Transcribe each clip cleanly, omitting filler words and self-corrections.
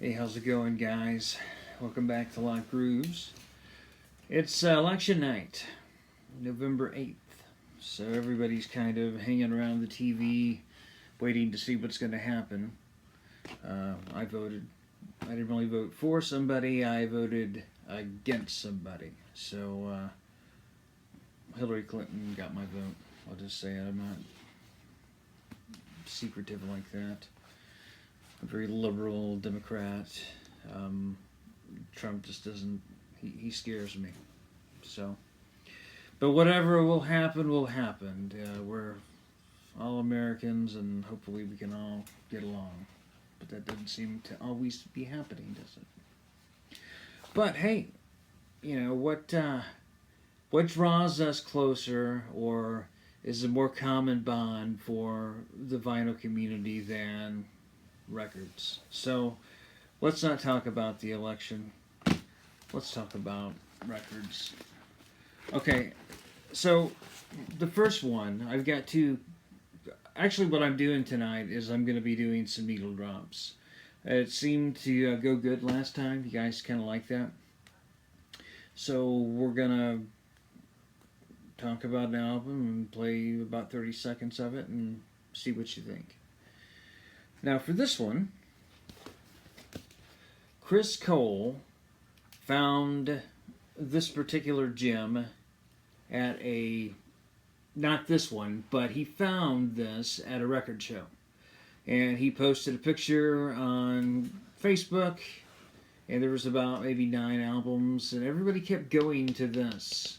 Hey, how's it going, guys? Welcome back to Lock Grooves. It's election night, November 8th. So everybody's kind of hanging around the TV, waiting to see what's going to happen. I voted. I didn't really vote for somebody. I voted against somebody. So Hillary Clinton got my vote. I'll just say it. I'm not secretive like that. A very liberal Democrat. Trump just doesn't. He scares me. So, but whatever will happen, will happen. We're all Americans, and hopefully we can all get along. But that doesn't seem to always be happening, does it? But hey, what draws us closer, or is a more common bond for the vinyl community than records? So let's not talk about the election. Let's talk about records. Okay, so the first one, I've got two. Actually, what I'm doing tonight is I'm going to be doing some needle drops. It seemed to go good last time. You guys kind of like that. So we're going to talk about an album and play about 30 seconds of it and see what you think. Now for this one, Chris Cole found this particular gem at not this one, but he found this at a record show. And he posted a picture on Facebook, and there was about maybe 9 albums, and everybody kept going to this.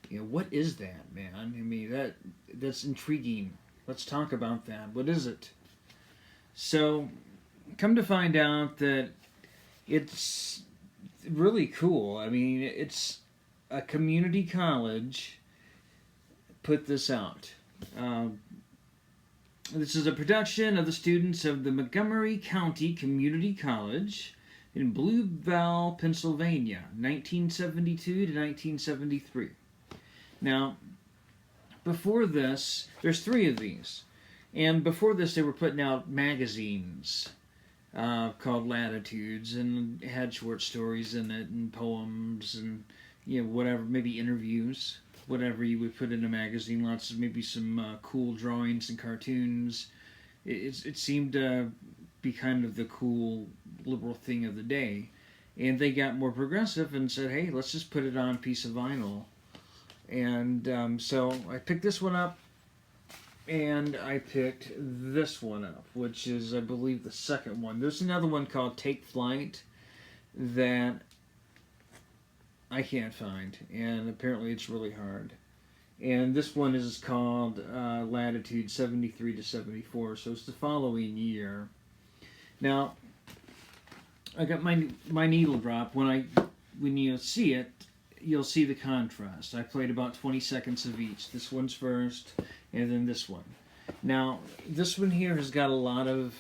What is that, man? I mean, that's intriguing. Let's talk about that. What is it? So, come to find out that it's really cool. I mean, it's a community college put this out. This is a production of the students of the Montgomery County Community College in Blue Bell, Pennsylvania, 1972 to 1973. Now, before this, there's 3 of these. And before this, they were putting out magazines called Latitudes, and it had short stories in it, and poems, and whatever, maybe interviews, whatever you would put in a magazine. Lots of maybe some cool drawings and cartoons. It seemed to be kind of the cool liberal thing of the day, and they got more progressive and said, "Hey, let's just put it on a piece of vinyl." And so I picked this one up. And I picked this one up, which is, I believe, the second one. There's another one called Take Flight that I can't find, and apparently it's really hard. And this one is called Latitude 73 to 74, so it's the following year. Now, I got my needle drop. When you see it, you'll see the contrast. I played about 20 seconds of each. This one's first, and then this one. Now, this one here has got a lot of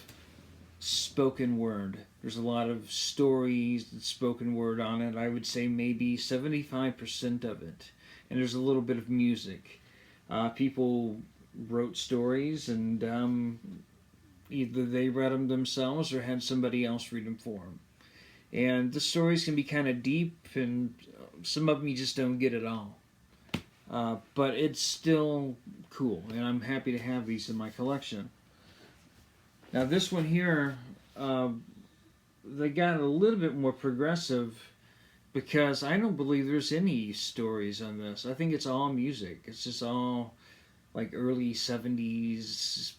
spoken word. There's a lot of stories and spoken word on it. I would say maybe 75% of it. And there's a little bit of music. People wrote stories, and either they read them themselves or had somebody else read them for them. And the stories can be kind of deep, and some of them you just don't get at all. But it's still cool, and I'm happy to have these in my collection. Now this one here, they got a little bit more progressive, because I don't believe there's any stories on this. I think it's all music. It's just all like early 70s,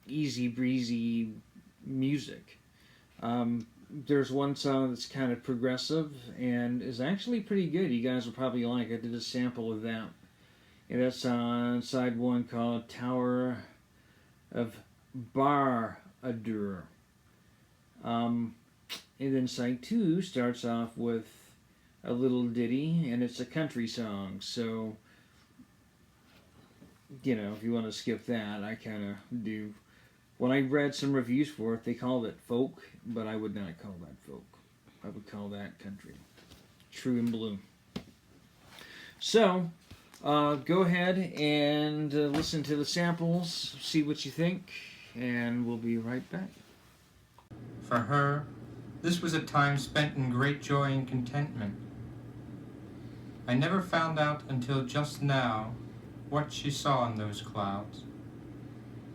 easy breezy music. There's one song that's kind of progressive and is actually pretty good. You guys will probably like it. I did a sample of that. And that's on side 1 called Tower of Bar-Adur. And then side 2 starts off with a little ditty, and it's a country song. So, if you want to skip that, I kind of do. When I read some reviews for it, they called it folk, but I would not call that folk. I would call that country. True and blue. So, go ahead and listen to the samples, see what you think, and we'll be right back. For her, This was a time spent in great joy and contentment. I never found out until just now what she saw in those clouds.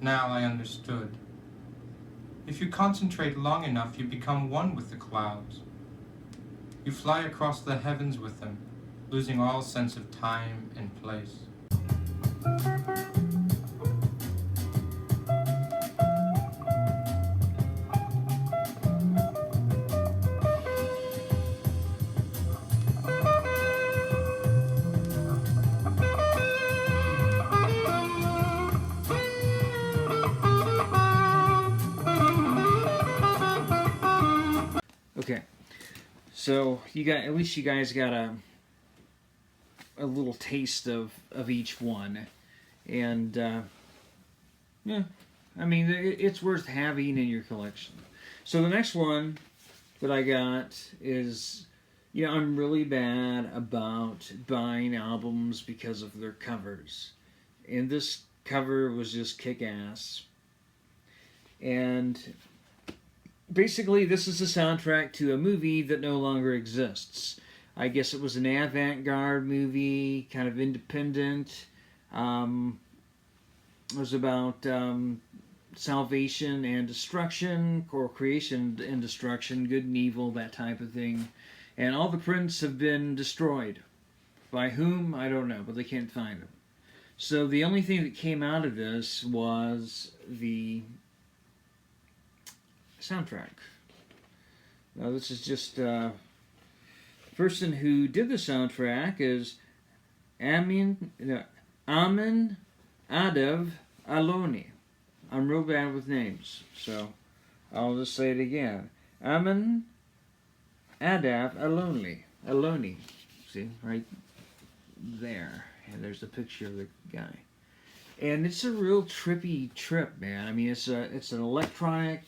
Now I understood. If you concentrate long enough, you become one with the clouds. You fly across the heavens with them, losing all sense of time and place. Okay, so you got at least you guys got a little taste of each one, and yeah, I mean it's worth having in your collection. So the next one that I got is, you know, I'm really bad about buying albums because of their covers, and this cover was just kick-ass. And basically, this is the soundtrack to a movie that no longer exists. I guess it was an avant-garde movie, kind of independent. It was about salvation and destruction, or creation and destruction, good and evil, that type of thing. And all the prints have been destroyed. By whom? I don't know, but they can't find them. So the only thing that came out of this was the soundtrack. Now this is just the person who did the soundtrack is Amin Adav Aloni. I'm real bad with names, so I'll just say it again. Amin Adav Aloni. See, right there. And there's a picture of the guy. And it's a real trippy trip, man. I mean, it's an electronic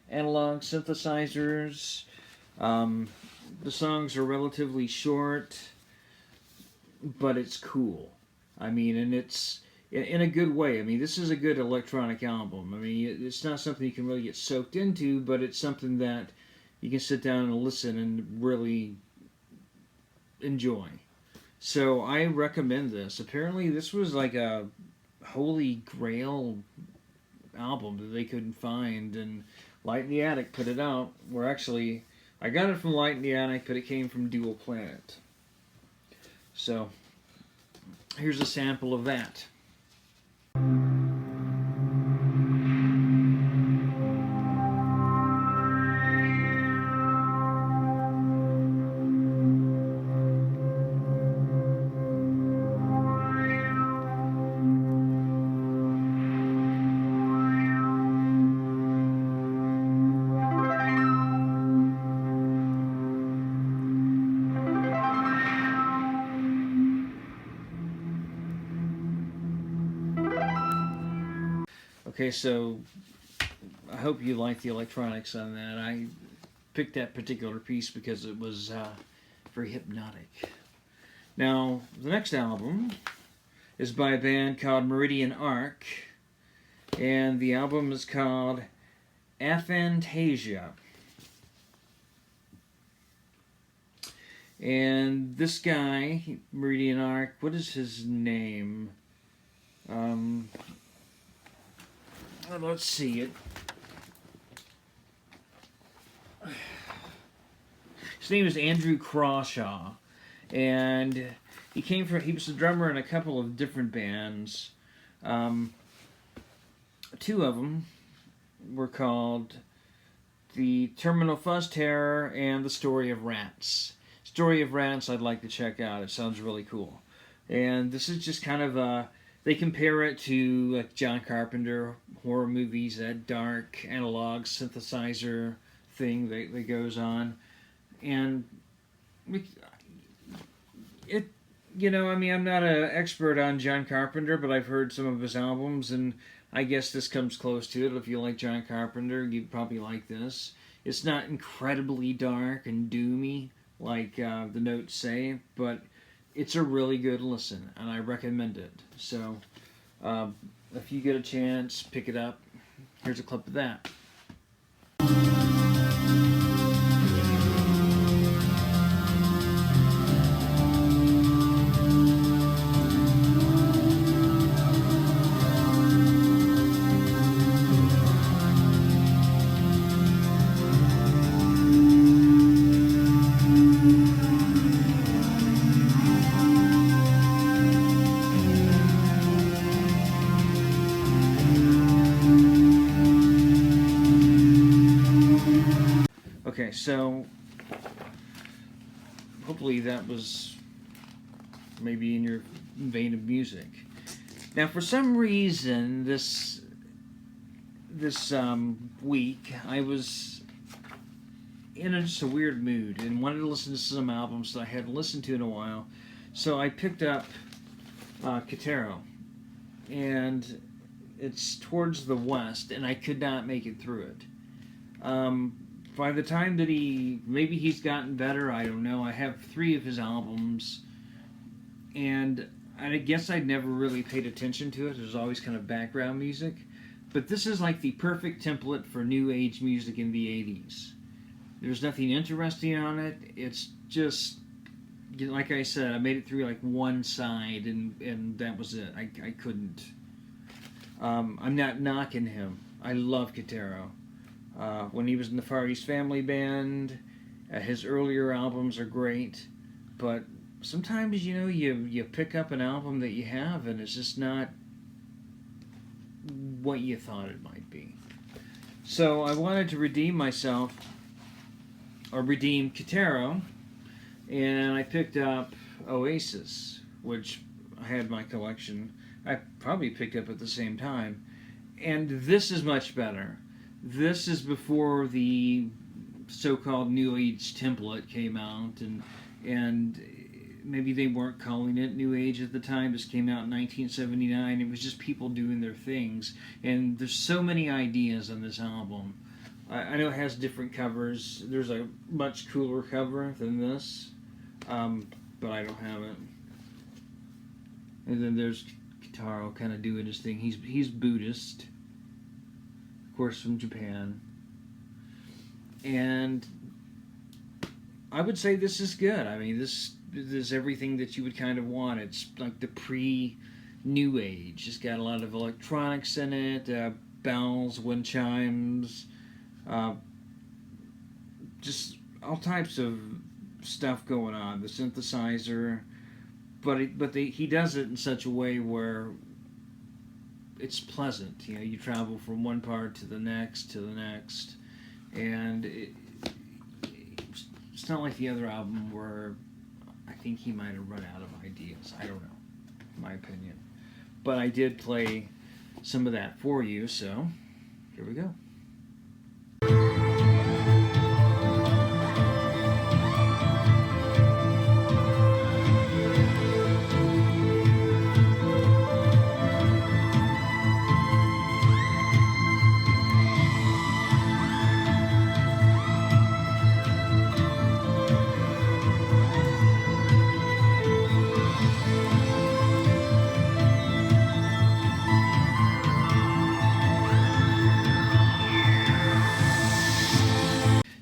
analog synthesizers. The songs are relatively short, but it's cool. I mean, and it's in a good way. I mean, this is a good electronic album. I mean, it's not something you can really get soaked into, but it's something that you can sit down and listen and really enjoy. So I recommend this. Apparently, this was like a holy grail album that they couldn't find, and Light in the Attic put it out. Where actually, I got it from Light in the Attic, but it came from Dual Planet. So, here's a sample of that. Okay, so I hope you like the electronics on that. I picked that particular piece because it was very hypnotic. Now, the next album is by a band called Meridian Arc, and the album is called Aphantasia. And this guy, Meridian Arc, what is his name? Let's see it. His name is Andrew Crawshaw, and he was a drummer in a couple of different bands. Two of them were called The Terminal Fuzz Terror and The Story of Rats. Story of Rats I'd like to check out. It sounds really cool. And this is just kind of they compare it to like John Carpenter horror movies, that dark analog synthesizer thing that goes on. And it, you know, I mean, I'm not an expert on John Carpenter, but I've heard some of his albums, and I guess this comes close to it. If you like John Carpenter, you'd probably like this. It's not incredibly dark and doomy like the notes say, but it's a really good listen, and I recommend it. So, if you get a chance, pick it up. Here's a clip of that. Okay, so hopefully that was maybe in your vein of music. Now, for some reason, this week I was in just a weird mood and wanted to listen to some albums that I hadn't listened to in a while. So I picked up Kitaro, and it's towards the west, and I could not make it through it. By the time that maybe he's gotten better, I don't know. I have 3 of his albums, and I guess I'd never really paid attention to it. It was always kind of background music. But this is like the perfect template for new age music in the 80s. There's nothing interesting on it. It's just, like I said, I made it through like one side, and that was it. I couldn't. I'm not knocking him. I love Kitaro. When he was in the Far East Family Band, his earlier albums are great, but sometimes, you pick up an album that you have and it's just not what you thought it might be. So I wanted to redeem myself, or redeem Kitaro, and I picked up Oasis, which I had in my collection. I probably picked up at the same time. And this is much better. This is before the so-called New Age template came out, and maybe they weren't calling it New Age at the time. This came out in 1979. It was just people doing their things. And there's so many ideas on this album. I know it has different covers. There's a much cooler cover than this, but I don't have it. And then there's Kitaro kind of doing his thing. He's Buddhist, of course, from Japan. And I would say this is good. I mean, this is everything that you would kind of want. It's like the pre-New Age. It's got a lot of electronics in it, bells, wind chimes, just all types of stuff going on. The synthesizer, but he does it in such a way where it's pleasant. You travel from one part to the next, and it's not like the other album where I think he might have run out of ideas. I don't know, in my opinion. But I did play some of that for you, so here we go.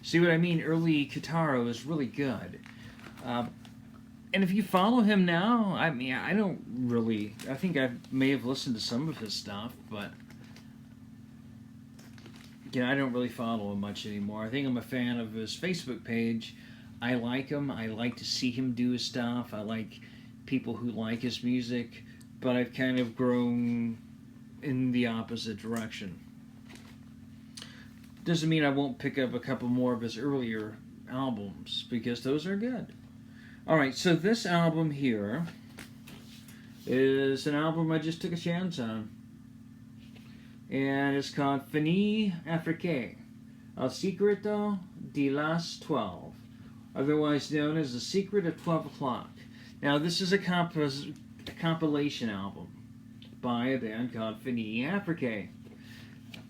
See what I mean? Early Kitaro is really good. And if you follow him now, I mean, I don't really... I think I may have listened to some of his stuff, but... I don't really follow him much anymore. I think I'm a fan of his Facebook page. I like him. I like to see him do his stuff. I like people who like his music. But I've kind of grown in the opposite direction. Doesn't mean I won't pick up a couple more of his earlier albums, because those are good. Alright, so this album here is an album I just took a chance on. And it's called Fini Afrique, El Secreto de las 12, otherwise known as The Secret of 12 O'Clock. Now, this is a compilation album by a band called Fini Afrique.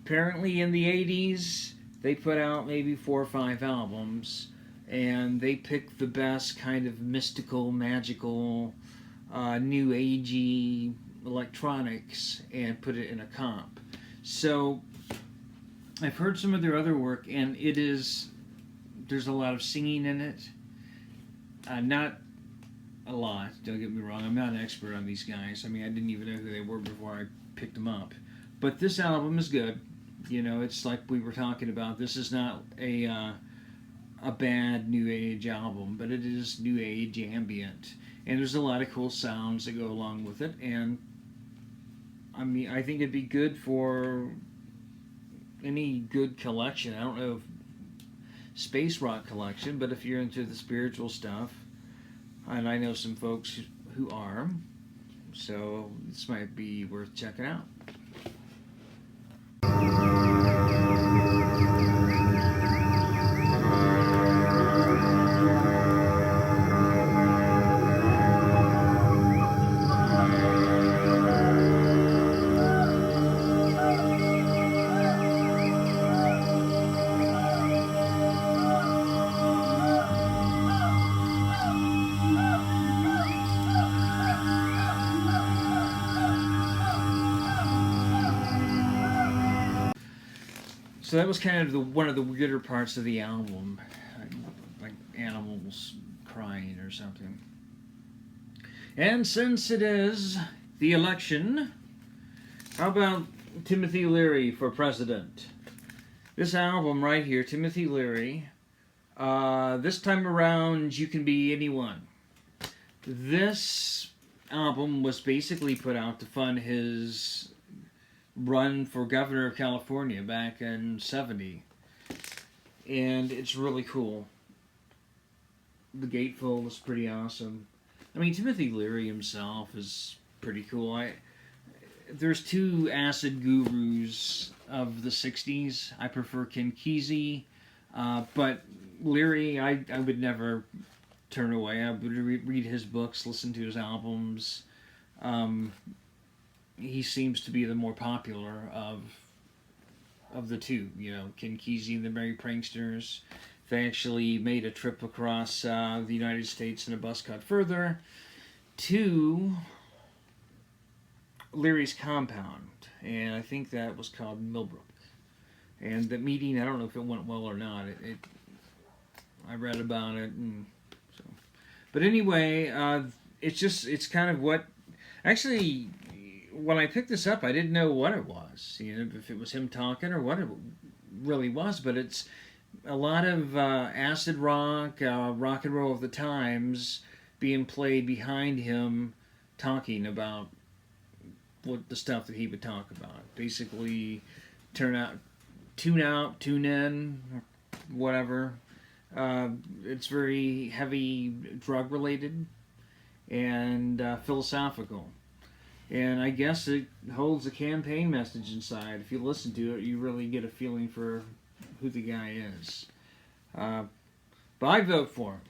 Apparently in the 80s, they put out maybe 4 or 5 albums, and they picked the best kind of mystical, magical, new agey electronics and put it in a comp. So, I've heard some of their other work, and there's a lot of singing in it. Not a lot, don't get me wrong, I'm not an expert on these guys. I mean, I didn't even know who they were before I picked them up. But this album is good. It's like we were talking about. This is not a bad New Age album, but it is New Age ambient. And there's a lot of cool sounds that go along with it. And, I mean, I think it'd be good for any good collection. I don't know if space rock collection, but if you're into the spiritual stuff, and I know some folks who are, so this might be worth checking out. So that was kind of one of the weirder parts of the album, like animals crying or something. And since it is the election, how about Timothy Leary for president? This album right here, Timothy Leary, this time around you can be anyone. This album was basically put out to fund his run for governor of California back in '70, and it's really cool. The gatefold is pretty awesome. I mean, Timothy Leary himself is pretty cool. There's two acid gurus of the '60s. I prefer Ken Kesey, but Leary, I would never turn away. I would read his books, listen to his albums. He seems to be the more popular of the two. You know, Ken Kesey and the Merry Pranksters. They actually made a trip across the United States in a bus cut further to Leary's compound, and I think that was called Millbrook. And the meeting, I don't know if it went well or not. I read about it, and so. But anyway, it's kind of what actually. When I picked this up, I didn't know what it was, you know, if it was him talking or what it really was, but it's a lot of acid rock, rock and roll of the times being played behind him talking about what the stuff that he would talk about. Basically, tune out, tune in, whatever. It's very heavy drug related and philosophical. And I guess it holds a campaign message inside. If you listen to it, you really get a feeling for who the guy is. But I vote for him.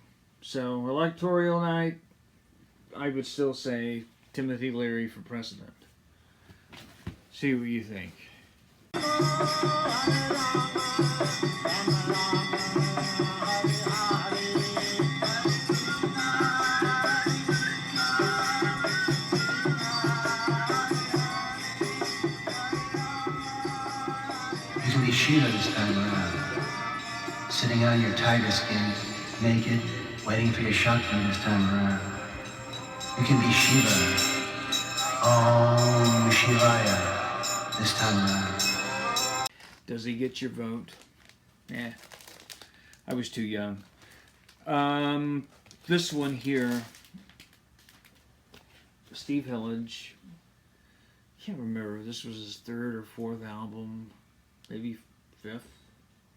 So, electoral night, I would still say Timothy Leary for president. See what you think. You can be Shiva this time around. Sitting on your tiger skin, naked, waiting for your shotgun this time around. You can be Shiva. Om Shivaya this time around. Does he get your vote? I was too young. This one here, Steve Hillage. Can't remember. This was his third or fourth album, maybe fifth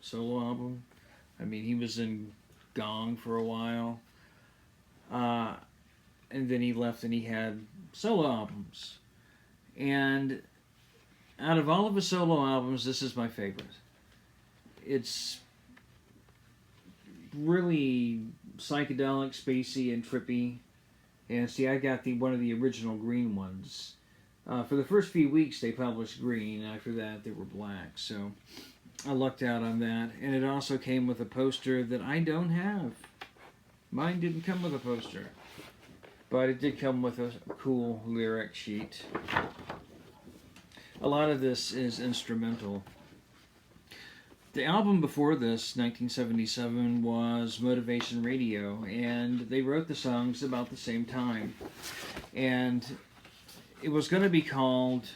solo album. I mean, he was in Gong for a while, and then he left and he had solo albums. And out of all of his solo albums, this is my favorite. It's really psychedelic, spacey, and trippy. And see, I got one of the original green ones. For the first few weeks, they published green. After that, they were black. So I lucked out on that. And it also came with a poster that I don't have. Mine didn't come with a poster. But it did come with a cool lyric sheet. A lot of this is instrumental. The album before this, 1977, was Motivation Radio, and they wrote the songs about the same time. And it was going to be called,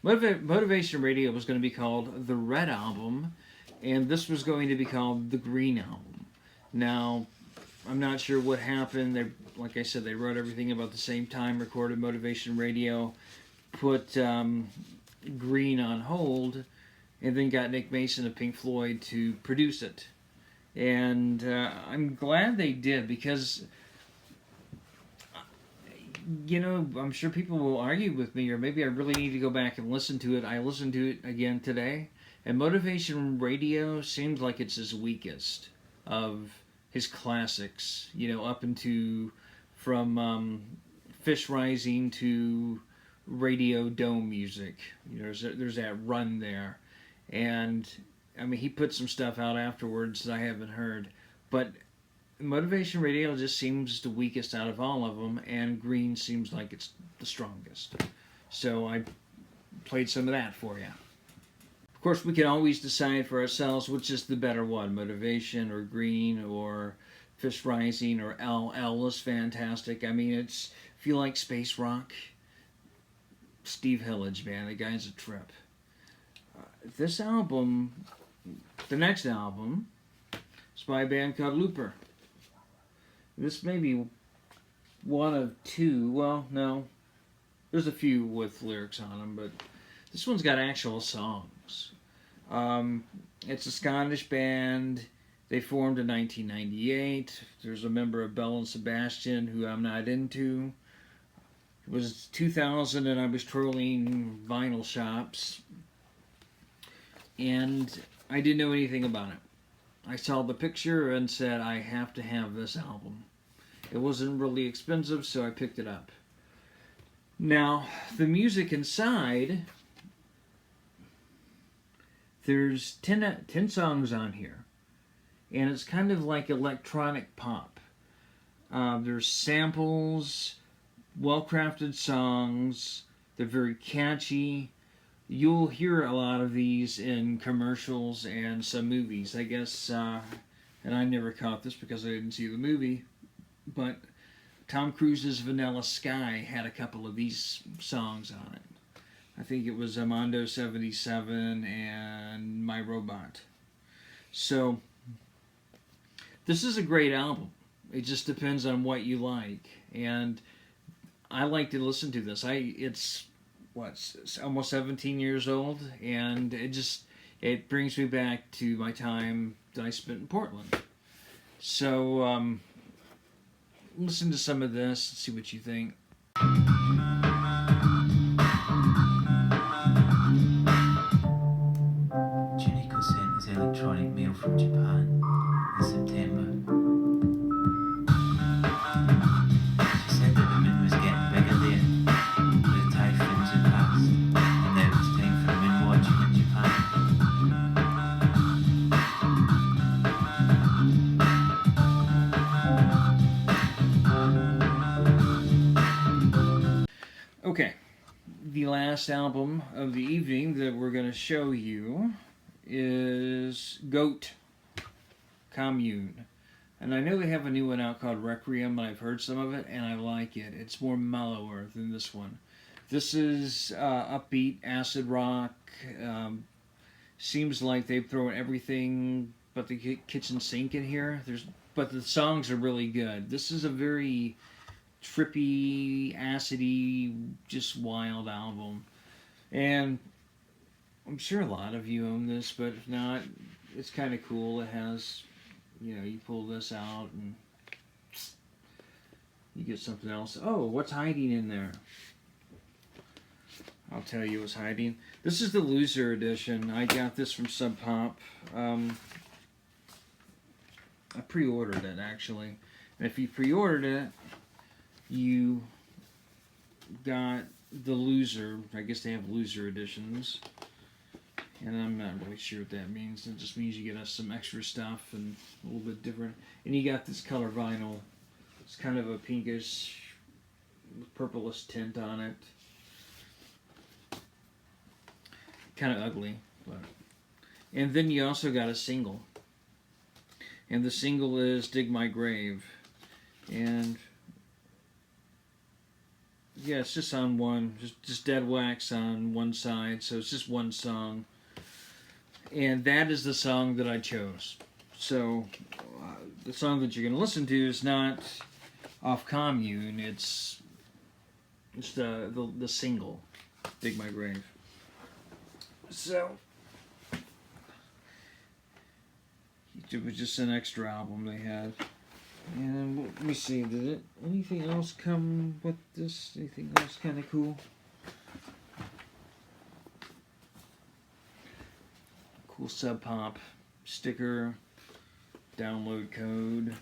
Motivation Radio was going to be called The Red Album, and this was going to be called The Green Album. Now, I'm not sure what happened. Like I said, they wrote everything about the same time, recorded Motivation Radio, put Green on hold, and then got Nick Mason of Pink Floyd to produce it. And I'm glad they did, because I'm sure people will argue with me, or maybe I really need to go back and listen to it. I listened to it again today, and Motivation Radio seems like it's his weakest of his classics, up into from Fish Rising to Radio Dome Music. There's that run there. And I mean, he put some stuff out afterwards that I haven't heard, but Motivation Radio just seems the weakest out of all of them, and Green seems like it's the strongest. So I played some of that for you. Of course, we can always decide for ourselves which is the better one, Motivation or Green or Fish Rising or L. L is fantastic. I mean, if you like space rock, Steve Hillage, man, the guy's a trip. This album, the next album, is by a band called Looper. This may be one of two. Well, no. There's a few with lyrics on them, but this one's got actual songs. It's a Scottish band. They formed in 1998. There's a member of Belle and Sebastian who I'm not into. It was 2000 and I was trolling vinyl shops. And I didn't know anything about it. I saw the picture and said, I have to have this album. It wasn't really expensive, so I picked it up. Now, the music inside, there's 10 songs on here. And it's kind of like electronic pop. There's samples, well-crafted songs. They're very catchy. You'll hear a lot of these in commercials and some movies. I guess, and I never caught this because I didn't see the movie, but Tom Cruise's Vanilla Sky had a couple of these songs on it. I think it was Mondo 77 and My Robot. So, this is a great album. It just depends on what you like. And I like to listen to this. It's almost 17 years old, and it brings me back to my time that I spent in Portland. So listen to some of this and see what you think. Juniko sent his electronic mail from Japan in September. She said that the moon was getting bigger there. The typhoons had passed, and now it was time for moon watching in Japan. Okay, the last album of the evening that we're going to show you is Goat Commune. And I know they have a new one out called Requiem, and I've heard some of it, and I like it. It's more mellower than this one. This is upbeat, acid rock. Seems like they've thrown everything but the kitchen sink in here. But the songs are really good. This is a very trippy, acidy, just wild album. And I'm sure a lot of you own this, but if not, it's kind of cool. It has, you pull this out and you get something else. Oh, what's hiding in there? I'll tell you what's hiding. This is the Loser edition. I got this from Sub Pop. I pre-ordered it, actually. And if you pre-ordered it, you got the Loser. I guess they have Loser editions. And I'm not really sure what that means. It just means you get some extra stuff and a little bit different. And you got this color vinyl. It's kind of a pinkish, purplish tint on it. Kind of ugly, but. And then you also got a single. And the single is Dig My Grave. And yeah, it's just on one, just dead wax on one side, so it's just one song. And that is the song that I chose. So, the song that you're going to listen to is not off Commune, it's the single, Dig My Grave. So, you It was just an extra album they had. And let me see, did it anything else come with this? Anything else kind of cool? Cool Sub Pop sticker, download code.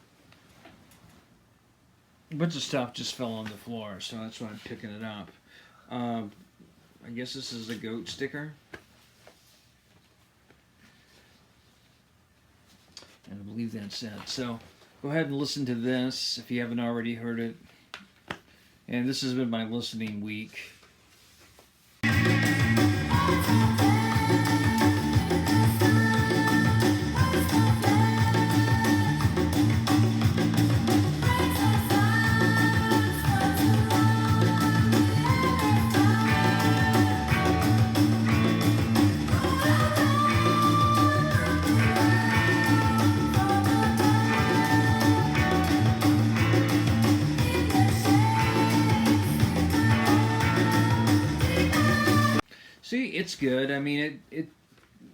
A bunch of stuff just fell on the floor, so that's why I'm picking it up. I guess this is a goat sticker. And I believe that's it. So go ahead and listen to this if you haven't already heard it. And this has been my listening week. See, it's good. I mean,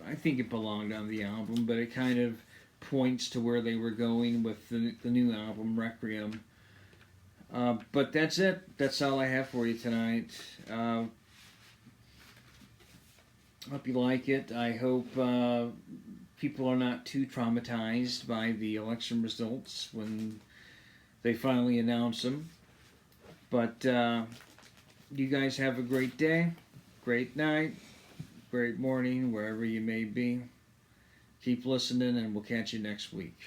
I think it belonged on the album, but it kind of points to where they were going with the new album, Requiem. But that's it. That's all I have for you tonight. Hope you like it. I hope people are not too traumatized by the election results when they finally announce them. But you guys have a great day. Great night, great morning, wherever you may be. Keep listening, and we'll catch you next week.